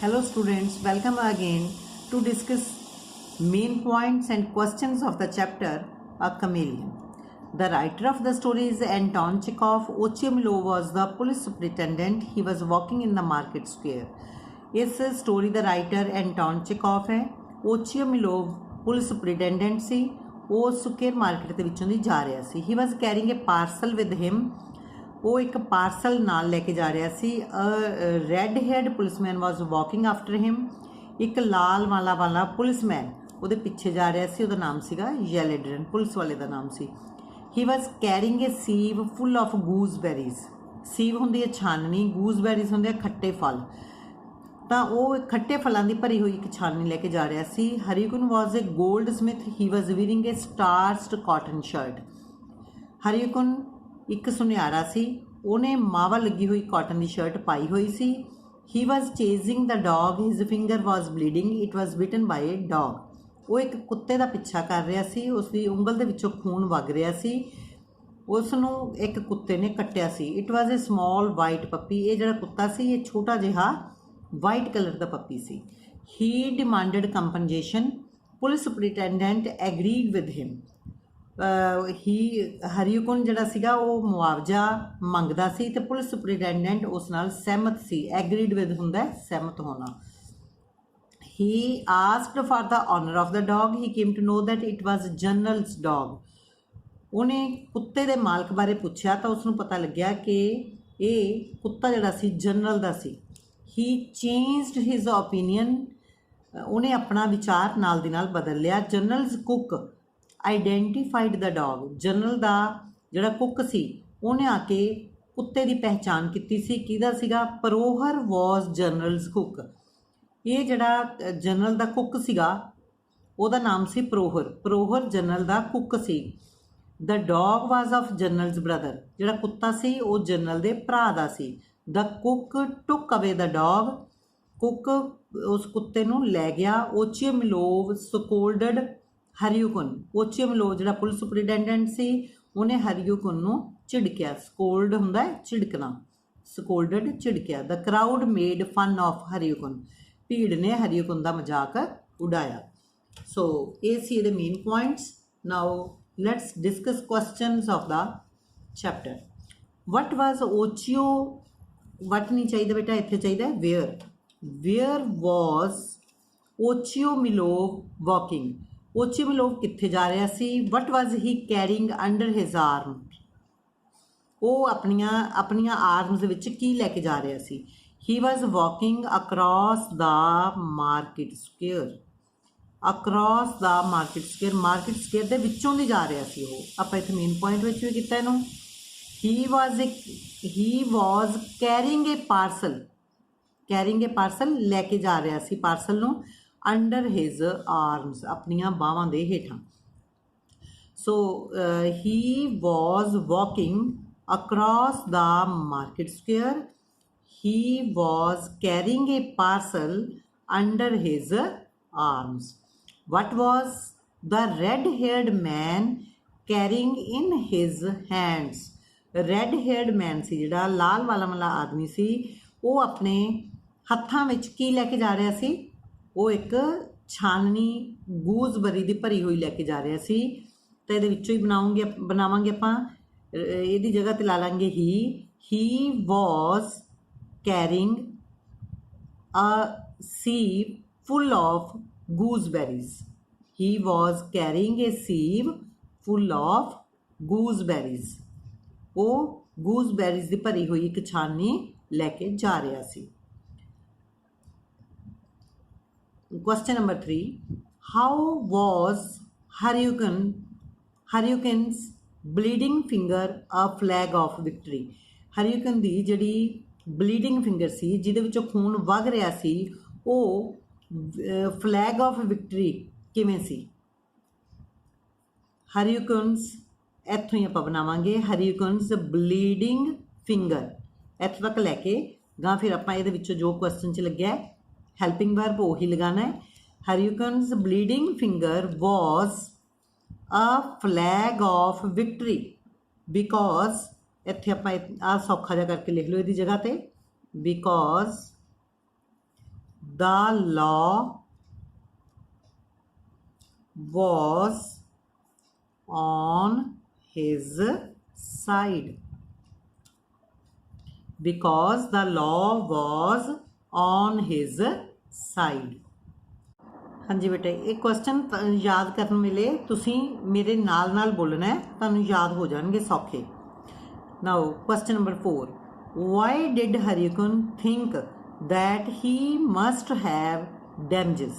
Hello students, welcome again to discuss main points and questions of the chapter A Chameleon. The writer of the story is Anton Chekhov. Ochiumlo was the police superintendent. He was walking in the market square. इस story ਦਾ writer Anton Chekhov ਹੈ। Ochumelov police superintendent ਸੀ। ਉਹ square market ਦੇ ਵਿੱਚੋਂ ਦੀ ਜਾ ਰਿਹਾ ਸੀ। He was carrying a parcel with him. ਉਹ ਇੱਕ ਪਾਰਸਲ ਨਾਲ ਲੈ ਕੇ ਜਾ ਰਿਹਾ ਸੀ। Red haired policeman was walking after him. ਇੱਕ ਲਾਲ ਵਾਲਾ ਪੁਲਿਸਮੈਨ ਉਹਦੇ ਪਿੱਛੇ ਜਾ ਰਿਹਾ ਸੀ। ਉਹਦਾ ਨਾਮ ਸੀਗਾ ਯੈਲੇਡਰਨ, ਪੁਲਿਸ ਵਾਲੇ ਦਾ ਨਾਮ ਸੀ। He was carrying a sieve full of ਗੂਸਬੈਰੀਜ਼। ਸੀਵ ਹੁੰਦੀ ਹੈ ਛਾਨਣੀ, ਗੂਸਬੈਰੀਜ਼ ਹੁੰਦੇ ਆ ਖੱਟੇ ਫਲ। ਤਾਂ ਉਹ ਖੱਟੇ ਫਲਾਂ ਦੀ ਭਰੀ ਹੋਈ ਇੱਕ ਛਾਨਣੀ ਲੈ ਕੇ ਜਾ ਰਿਹਾ ਸੀ। ਹਰੀਕੁਨ ਵਾਜ਼ ਏ ਗੋਲਡ ਸਮਿਥ। ਹੀ ਵਾਜ਼ ਵੀਅਰਿੰਗ ਏ ਸਟਾਰਚਡ ਕਾਟਨ ਸ਼ਰਟ। ਹਰੀਕੁਨ ਇੱਕ ਸੁਨਿਆਰਾ ਸੀ। ਉਹਨੇ ਮਾਵਾ ਲੱਗੀ ਹੋਈ ਕਾਟਨ ਦੀ ਸ਼ਰਟ ਪਾਈ ਹੋਈ ਸੀ। He was chasing the dog. His finger was bleeding. It was bitten by a dog. ਉਹ ਇੱਕ ਕੁੱਤੇ ਦਾ ਪਿੱਛਾ ਕਰ ਰਿਹਾ ਸੀ। ਉਸ ਦੀ ਉਂਗਲ ਦੇ ਵਿੱਚੋਂ ਖੂਨ ਵਗ ਰਿਹਾ ਸੀ। ਉਸ ਨੂੰ ਇੱਕ ਕੁੱਤੇ ਨੇ ਕੱਟਿਆ ਸੀ। It was a small white puppy. ਇਹ ਜਿਹੜਾ ਕੁੱਤਾ ਸੀ ਇਹ ਛੋਟਾ ਜਿਹਾ ਵਾਈਟ ਕਲਰ ਦਾ ਪੱਪੀ ਸੀ। He demanded compensation. Police superintendent agreed with him. Hryukin ਜਿਹੜਾ ਸੀਗਾ ਉਹ ਮੁਆਵਜ਼ਾ ਮੰਗਦਾ ਸੀ ਅਤੇ ਪੁਲਿਸ ਸੁਪਰੀਟੈਂਡੈਂਟ ਉਸ ਨਾਲ ਸਹਿਮਤ ਸੀ। ਐਗਰੀਡ ਵਿਦ ਹੁੰਦਾ ਸਹਿਮਤ ਹੋਣਾ। He asked for the owner of the dog. He came to know that it was general's dog. ਉਹਨੇ ਕੁੱਤੇ ਦੇ ਮਾਲਕ ਬਾਰੇ ਪੁੱਛਿਆ ਤਾਂ ਉਸਨੂੰ ਪਤਾ ਲੱਗਿਆ ਕਿ ਇਹ ਕੁੱਤਾ ਜਿਹੜਾ ਸੀ ਜਨਰਲ ਦਾ ਸੀ। ਹੀ ਚੇਂਜਡ ਹਿਜ਼ ਓਪੀਨੀਅਨ। ਉਹਨੇ ਆਪਣਾ ਵਿਚਾਰ ਨਾਲ ਦੀ ਨਾਲ ਬਦਲ ਲਿਆ। ਜਨਰਲਸ ਕੁੱਕ ਆਈਡੈਂਟੀਫਾਈਡ ਦਾ ਡੌਗ। ਜਨਰਲ ਦਾ ਜਿਹੜਾ ਕੁੱਕ ਸੀ ਉਹਨੇ ਆ ਕੇ ਕੁੱਤੇ ਦੀ ਪਹਿਚਾਣ ਕੀਤੀ ਸੀ। ਕਿਹਦਾ ਸੀਗਾ? Prokhor was general's cook. ਇਹ ਜਿਹੜਾ ਜਨਰਲ ਦਾ ਕੁੱਕ ਸੀਗਾ ਉਹਦਾ ਨਾਮ ਸੀ ਪ੍ਰੋਹਰ। ਪ੍ਰੋਹਰ ਜਨਰਲ ਦਾ ਕੁੱਕ ਸੀ। The dog was of general's brother. ਜਿਹੜਾ ਕੁੱਤਾ ਸੀ ਉਹ ਜਨਰਲ ਦੇ ਭਰਾ ਦਾ ਸੀ। ਦ ਕੁੱਕ ਟੁੱਕ ਅਵੇ ਦਾ ਡੌਗ। ਕੁੱਕ ਉਸ ਕੁੱਤੇ ਨੂੰ ਲੈ ਗਿਆ। ਓਚੀਓ ਮਿਲੋਵ ਸਕੋਲਡਡ ਹਰੀਕੁਨ। ਓਚੀਓ ਮਿਲੋਵ ਜਿਹੜਾ ਪੁਲਿਸ ਸੁਪਰੀਡੈਂਡੈਂਟ ਸੀ ਉਹਨੇ ਹਰੀਕੁਨ ਨੂੰ ਝਿੜਕਿਆ। ਸਕੋਲਡ ਹੁੰਦਾ ਹੈ ਝਿੜਕਣਾ। ਸਕੋਲਡਡ ਝਿੜਕਿਆ। ਦ ਕਰਾਊਡ ਮੇਡ ਫਨ ਆਫ ਹਰੀਕੁਨ। ਭੀੜ ਨੇ ਹਰੀਕੁਨ ਦਾ ਮਜ਼ਾਕ ਉਡਾਇਆ। ਸੋ ਇਹ ਸੀ ਇਹਦੇ main points. Now let's discuss questions of the chapter. What was ਓਚੀਓ। ਵਟ ਨਹੀਂ ਚਾਹੀਦਾ ਬੇਟਾ, ਇੱਥੇ ਚਾਹੀਦਾ where. Where was Ochumelov walking. Ochumelov ਕਿੱਥੇ ਜਾ ਰਿਹਾ ਸੀ? What was he carrying under his arm. ਉਹ ਆਪਣੀਆਂ ਆਰਮਸ ਦੇ ਵਿੱਚ ਕੀ ਲੈ ਕੇ ਜਾ ਰਿਹਾ ਸੀ? He was walking ਅਕਰੋਸ the market square. ਅਕਰੋਸ the market square. Market square ਦੇ ਵਿੱਚੋਂ ਦੀ ਜਾ ਰਿਹਾ ਸੀ ਉਹ। ਆਪਾਂ ਇੱਥੇ ਮੇਨ ਪੁਆਇੰਟ ਵਿੱਚ ਵੀ ਕੀਤਾ ਇਹਨੂੰ। ਹੀ was carrying A parcel. Carrying A parcel ਲੈ ਕੇ ਜਾ ਰਿਹਾ ਸੀ ਪਾਰਸਲ ਨੂੰ। ਅੰਡਰ ਹਿਜ਼ ਆਰਮਸ ਆਪਣੀਆਂ ਬਾਹਾਂ ਦੇ ਹੇਠਾਂ। ਸੋ ਹੀ ਵਾਜ਼ walking ਅਕਰੋਸ the market square. He was carrying A parcel under his arms. What was the red ਹੇਅਰਡ man carrying in his hands. Red ਹੇਅਰਡ ਮੈਨ ਸੀ ਜਿਹੜਾ ਲਾਲ ਵਾਲਾ ਆਦਮੀ ਸੀ ਉਹ ਆਪਣੇ ਹੱਥਾਂ ਵਿੱਚ ਕੀ ਲੈ ਕੇ ਜਾ ਰਿਹਾ ਸੀ? ਉਹ ਇੱਕ ਛਾਨਣੀ ਗੂਸਬਰੀ ਦੀ ਭਰੀ ਹੋਈ ਲੈ ਕੇ ਜਾ ਰਿਹਾ ਸੀ। ਤਾਂ ਇਹਦੇ ਵਿੱਚੋਂ ਹੀ ਬਣਾਵਾਂਗੇ ਆਪਾਂ। ਇਹਦੀ ਜਗ੍ਹਾ 'ਤੇ ਲਾ ਲਾਂਗੇ he was carrying a sieve full of gooseberries. He was carrying a sieve full of gooseberries. ਉਹ ਗੂਸਬੈਰੀਜ਼ ਦੀ ਭਰੀ ਹੋਈ ਇੱਕ ਛਾਨਣੀ ਲੈ ਕੇ ਜਾ ਰਿਹਾ ਸੀ। Question number 3. How was Hryukin's bleeding finger a flag of victory? ਹਰੀਕਨ ਦੀ ਜਿਹੜੀ ਬਲੀਡਿੰਗ ਫਿੰਗਰ ਸੀ ਜਿਹਦੇ ਵਿੱਚੋਂ ਖੂਨ ਵਗ ਰਿਹਾ ਸੀ ਉਹ ਫਲੈਗ ਆਫ ਵਿਕਟਰੀ ਕਿਵੇਂ ਸੀ? ਹਰੀਕਨਸ ਇੱਥੋਂ ਹੀ ਆਪਾਂ ਬਣਾਵਾਂਗੇ। ਹਰੀਕਨਸ ਬਲੀਡਿੰਗ ਫਿੰਗਰ ਇੱਥੋਂ ਤੱਕ ਲੈ ਕੇ ਗਾਂ ਫਿਰ ਆਪਾਂ ਇਹਦੇ ਵਿੱਚੋਂ ਜੋ ਕੁਐਸਚਨ 'ਚ ਲੱਗਿਆ ਹੈਲਪਿੰਗ ਵਰਬ ਉਹੀ ਲਗਾਉਣਾ ਹੈ। Hryukin's bleeding finger was a flag of victory because. ਇੱਥੇ ਆਪਾਂ ਆਹ ਸੌਖਾ ਜਿਹਾ ਕਰਕੇ ਲਿਖ ਲਓ ਇਹਦੀ ਜਗ੍ਹਾ 'ਤੇ। Because the law was on his side, because the law was on his side। हाँ जी बेटे, एक क्वेश्चन याद करने ਵੇਲੇ ਤੁਸੀਂ ਮੇਰੇ ਨਾਲ ਨਾਲ बोलना है, ਤੁਹਾਨੂੰ याद हो जाएंगे सौखे। Now question number 4, why did Haryukun think that he must have damages?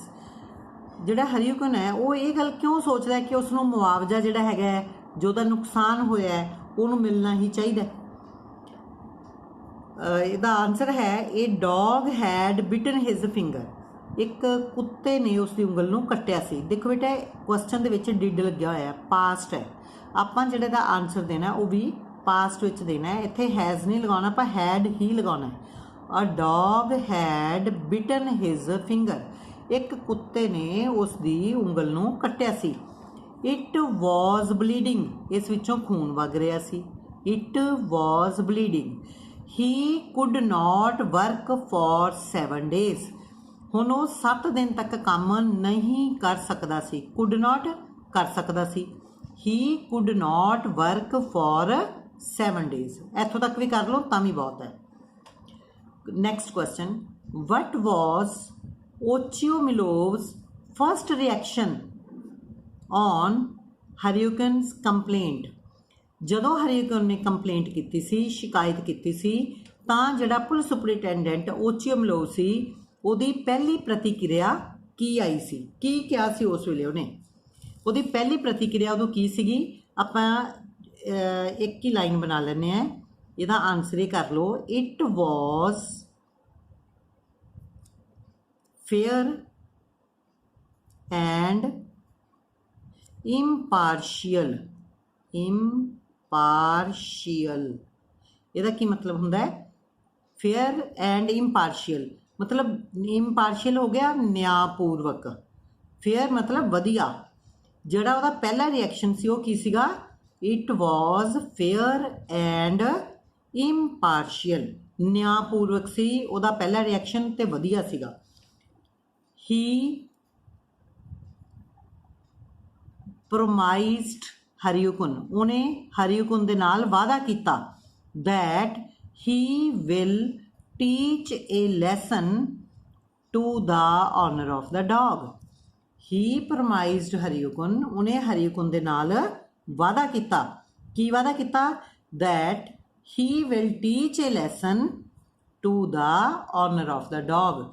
ਜਿਹੜਾ ਹਰੀਕਨ ਹੈ ਉਹ ਇਹ ਗੱਲ ਕਿਉਂ ਸੋਚਦਾ ਹੈ ਕਿ ਉਸ ਨੂੰ ਮੁਆਵਜ਼ਾ ਜਿਹੜਾ ਹੈਗਾ ਜੋ ਉਹਦਾ ਨੁਕਸਾਨ ਹੋਇਆ ਹੈ ਉਹਨੂੰ ਮਿਲਣਾ ਹੀ ਚਾਹੀਦਾ। ਇਹਦਾ ਆਨਸਰ ਹੈ ਏ ਡੌਗ ਹੈਡ ਬਿਟਨ ਹਿਜ਼ ਫਿੰਗਰ, ਇੱਕ ਕੁੱਤੇ ਨੇ ਉਸ ਦੀ ਉਂਗਲ ਨੂੰ ਕੱਟਿਆ ਸੀ। ਦੇਖੋ ਬੇਟਾ ਕੁਐਸਚਨ ਦੇ ਵਿੱਚ ਡਿਡ ਲੱਗਿਆ ਹੋਇਆ, ਪਾਸਟ ਹੈ, ਆਪਾਂ ਜਿਹੜੇ ਦਾ ਆਨਸਰ ਦੇਣਾ ਉਹ ਵੀ ਪਾਸਟ ਵਿੱਚ ਦੇਣਾ ਹੈ। ਇੱਥੇ ਹੈਜ਼ ਨਹੀਂ ਲਗਾਉਣਾ, ਆਪਾਂ ਹੈਡ ਹੀ ਲਗਾਉਣਾ ਹੈ। ਅ ਡੌਗ ਹੈਡ ਬਿਟਨ ਹਿਜ਼ ਫਿੰਗਰ, ਇੱਕ ਕੁੱਤੇ ਨੇ ਉਸ ਦੀ ਉਂਗਲ ਨੂੰ ਕੱਟਿਆ ਸੀ। ਇਟ ਵਾਜ਼ ਬਲੀਡਿੰਗ, ਇਸ ਵਿੱਚੋਂ ਖੂਨ ਵਗ ਰਿਹਾ ਸੀ। It was bleeding. He could not work for 7 days, ਹੁਣ ਉਹ 7 ਦਿਨ ਤੱਕ ਕੰਮ ਨਹੀਂ ਕਰ ਸਕਦਾ ਸੀ। ਕੁਡ ਨਾਟ ਕਰ ਸਕਦਾ ਸੀ। He could not work for 7 days, ਇੱਥੋਂ ਤੱਕ ਵੀ ਕਰ ਲਓ ਤਾਂ ਵੀ ਬਹੁਤ ਹੈ। Next question, what was Ochiumilov's first reaction on Haryukin's complaint? ਜਦੋਂ ਹਰੀਕਨ ਨੇ ਕੰਪਲੇਂਟ ਕੀਤੀ ਸੀ, ਸ਼ਿਕਾਇਤ ਕੀਤੀ ਸੀ, ਤਾਂ ਜਿਹੜਾ ਪੁਲਿਸ ਸੁਪਰਿੰਟੈਂਡੈਂਟ ਓਚਿਉਮਲੋਵ ਸੀ ਉਹਦੀ ਪਹਿਲੀ ਪ੍ਰਤੀਕਿਰਿਆ ਕੀ ਆਈ ਸੀ, ਕੀ ਕਿਹਾ ਸੀ ਉਸ ਵੇਲੇ ਉਹਨੇ? ਉਹਦੀ ਪਹਿਲੀ ਪ੍ਰਤੀਕਿਰਿਆ ਉਦੋਂ ਕੀ ਸੀਗੀ? ਆਪਾਂ ਇੱਕ ਹੀ ਲਾਈਨ ਬਣਾ ਲੈਂਦੇ ਹਾਂ, ਇਹਦਾ ਆਨਸਰ ਇਹ ਕਰ ਲਓ, it was fair and impartial। ਇਹਦਾ ਕੀ ਮਤਲਬ ਹੁੰਦਾ ਹੈ? ਫੇਅਰ ਐਂਡ ਇੰਪਾਰਸ਼ੀਅਲ, ਮਤਲਬ ਇੰਪਾਰਸ਼ੀਅਲ ਹੋ ਗਿਆ ਨਿਆਂਪੂਰਵਕ, ਫੇਅਰ ਮਤਲਬ ਵਧੀਆ। ਜਿਹੜਾ ਉਹਦਾ ਪਹਿਲਾ ਰਿਐਕਸ਼ਨ ਸੀ ਉਹ ਕੀ ਸੀਗਾ? It was fair and impartial, ਨਿਆਂਪੂਰਵਕ ਸੀ ਉਹਦਾ ਪਹਿਲਾ ਰਿਐਕਸ਼ਨ ਤੇ ਵਧੀਆ ਸੀਗਾ। He promised Haryukun, ਉਹਨੇ ਹਰੀਕੁਨ ਦੇ ਨਾਲ ਵਾਅਦਾ ਕੀਤਾ that he will teach a lesson to the owner of the dog। he promised Haryukun, ਉਹਨੇ ਹਰੀਕੁਨ ਦੇ ਨਾਲ ਵਾਅਦਾ ਕੀਤਾ। ਕੀ ਵਾਅਦਾ ਕੀਤਾ? that he will teach a lesson to the owner of the dog,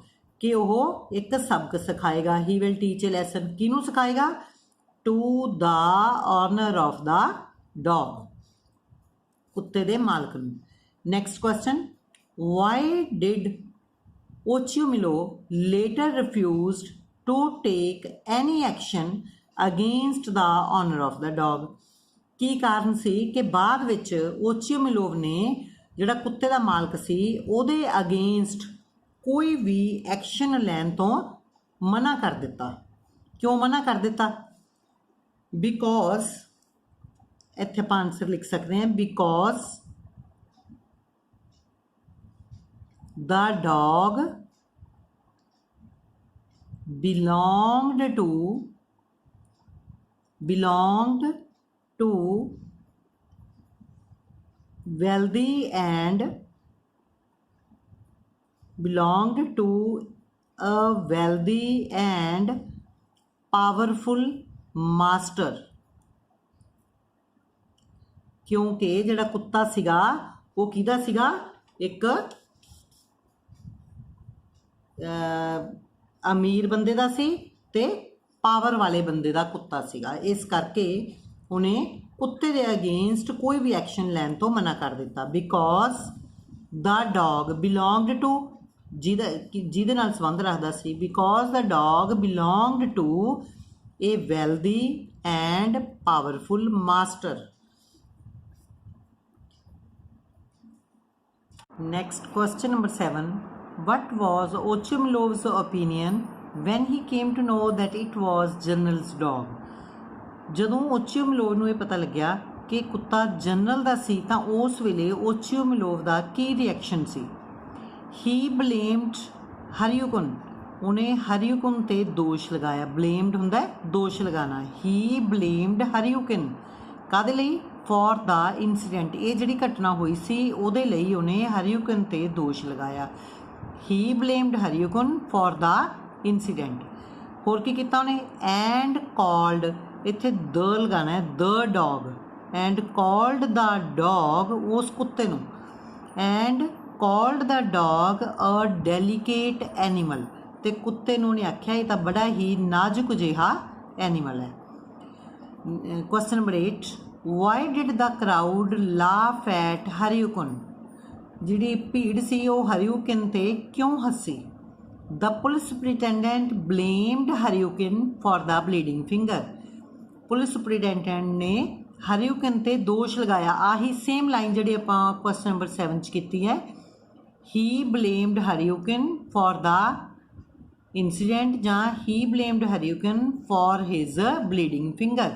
ਕਿ ਉਹ ਇੱਕ ਸਬਕ ਸਿਖਾਏਗਾ। He will teach a lesson, ਕਿਹਨੂੰ ਸਿਖਾਏਗਾ? To the owner of the dog, ਕੁੱਤੇ ਦੇ ਮਾਲਕ ਨੂੰ। Next question, why did Ochumelov later refused to take any action against the owner of the dog? ਕੀ ਕਾਰਨ ਸੀ ਕਿ ਬਾਅਦ ਵਿੱਚ ਓਚਿਉਮਿਲੋਵ ਨੇ ਜਿਹੜਾ ਕੁੱਤੇ ਦਾ ਮਾਲਕ ਸੀ ਉਹਦੇ ਅਗੇਂਸਟ ਕੋਈ ਵੀ ਐਕਸ਼ਨ ਲੈਣ ਤੋਂ ਮਨਾ ਕਰ ਦਿੱਤਾ? ਕਿਉਂ ਮਨਾ ਕਰ ਦਿੱਤਾ? ਬਿਕੋਜ਼, ਇੱਥੇ ਆਪਾਂ ਆਨਸਰ ਲਿਖ ਸਕਦੇ ਹਾਂ, because the dog belonged to wealthy and belonged to a wealthy and powerful master। ਕਿਉਂਕਿ ਜਿਹੜਾ ਕੁੱਤਾ ਸੀਗਾ ਉਹ ਕਿਹਦਾ ਸੀਗਾ? ਇੱਕ ਅਮੀਰ ਬੰਦੇ ਦਾ ਸੀ ਤੇ ਪਾਵਰ ਵਾਲੇ ਬੰਦੇ ਦਾ ਕੁੱਤਾ ਸੀਗਾ। ਇਸ ਕਰਕੇ ਉਹਨੇ ਕੁੱਤੇ ਦੇ ਅਗੇਂਸਟ ਕੋਈ ਵੀ ਐਕਸ਼ਨ ਲੈਣ ਤੋਂ ਮਨਾ ਕਰ ਦਿੱਤਾ। Because the dog belonged to, ਜਿਹਦੇ ਨਾਲ ਸੰਬੰਧ ਰੱਖਦਾ ਸੀ, because the dog belonged to a wealthy and powerful master. Next question number 7. What was Ochiumilov's opinion when he came to know that it was General's dog? ਜਦੋਂ ਓਚਿਉਮਿਲੋਵ ਨੂੰ ਇਹ ਪਤਾ ਲੱਗਿਆ ਕਿ ਕੁੱਤਾ ਜਨਰਲ ਦਾ ਸੀ ਤਾਂ ਉਸ ਵੇਲੇ ਓਚਿਉਮਿਲੋਵ ਦਾ ਕੀ ਰਿਐਕਸ਼ਨ ਸੀ? He blamed Haryukun, ਉਹਨੇ ਹਰੀਕੁਨ ਤੇ ਦੋਸ਼ ਲਗਾਇਆ। ਬਲੇਮਡ ਹੁੰਦਾ ਦੋਸ਼ ਲਗਾਉਣਾ। ਹੀ ਬਲੇਮਡ ਹਰੀਕੁਨ ਕਾਹਦੇ ਲਈ? For the incident. ਇਹ ਜਿਹੜੀ ਘਟਨਾ ਹੋਈ ਸੀ ਉਹਦੇ ਲਈ ਉਹਨੇ ਹਰੀਕੁਨ ਤੇ ਦੋਸ਼ ਲਗਾਇਆ। ਹੀ blamed Hryukin for the incident. ਹੋਰ ਕੀ ਕੀਤਾ ਉਹਨੇ? ਐਂਡ ਕਾਲਡ, ਇੱਥੇ ਦ ਲਗਾਉਣਾ ਹੈ, the dog. And called the dog, ਉਸ ਕੁੱਤੇ ਨੂੰ। And called the dog a delicate animal, ਤੇ ਕੁੱਤੇ ਨੂੰ ਉਹਨੇ ਆਖਿਆ ਇਹ ਤਾਂ ਬੜਾ ਹੀ ਨਾਜ਼ੁਕ ਜਿਹਾ ਐਨੀਮਲ ਹੈ। Question number 8, why did the crowd laugh at Hryukin? ਜਿਹੜੀ ਭੀੜ ਸੀ ਉਹ ਹਰੀਕੁਨ ਤੇ ਕਿਉਂ ਹੱਸੀ? The police superintendent blamed Hryukin for the bleeding finger. Police superintendent ਨੇ ਹਰੀਕੁਨ ਤੇ ਦੋਸ਼ ਲਗਾਇਆ। ਆਹੀ ਸੇਮ ਲਾਈਨ ਜਿਹੜੀ ਆਪਾਂ ਕੁਐਸਚਨ ਨੰਬਰ 7 'ਚ ਕੀਤੀ ਹੈ। ਹੀ blamed Hryukin for the incident ਜਾਂ he blamed Hryukin for his bleeding finger.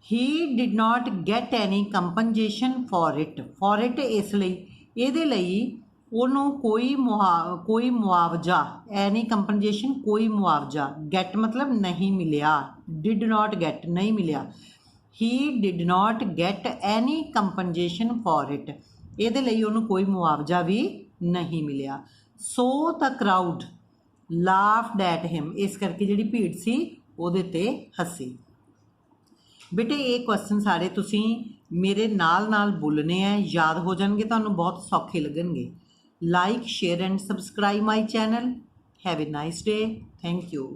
He did not get any compensation for it. For it ਇਸ ਲਈ, ਇਹਦੇ ਲਈ ਉਹਨੂੰ ਕੋਈ ਮੁਆਵਜ਼ਾ, ਐਨੀ ਕੰਪਨਸੇਸ਼ਨ ਕੋਈ ਮੁਆਵਜ਼ਾ, ਗੈਟ ਮਤਲਬ ਨਹੀਂ ਮਿਲਿਆ, ਡਿਡ ਨਾਟ ਗੈਟ ਨਹੀਂ ਮਿਲਿਆ। He did not get any compensation for it, ਇਹਦੇ ਲਈ ਉਹਨੂੰ ਕੋਈ ਮੁਆਵਜ਼ਾ ਵੀ ਨਹੀਂ ਮਿਲਿਆ। ਸੋ ਦ ਕਰਾਊਡ ਲਾਫਡ ਐਟ ਹਿਮ, ਇਸ ਕਰਕੇ ਜਿਹੜੀ ਭੀੜ ਸੀ ਉਹਦੇ ਤੇ ਹੱਸੀ। ਬੇਟੇ ਇਹ ਕੁਐਸਚਨ ਸਾਰੇ ਤੁਸੀਂ ਮੇਰੇ ਨਾਲ ਬੋਲਣੇ ਹੈ, ਯਾਦ ਹੋ ਜਾਣਗੇ, ਤੁਹਾਨੂੰ ਬਹੁਤ ਸੌਖੇ ਲੱਗਣਗੇ। Like, share and subscribe my channel. Have a nice day. Thank you.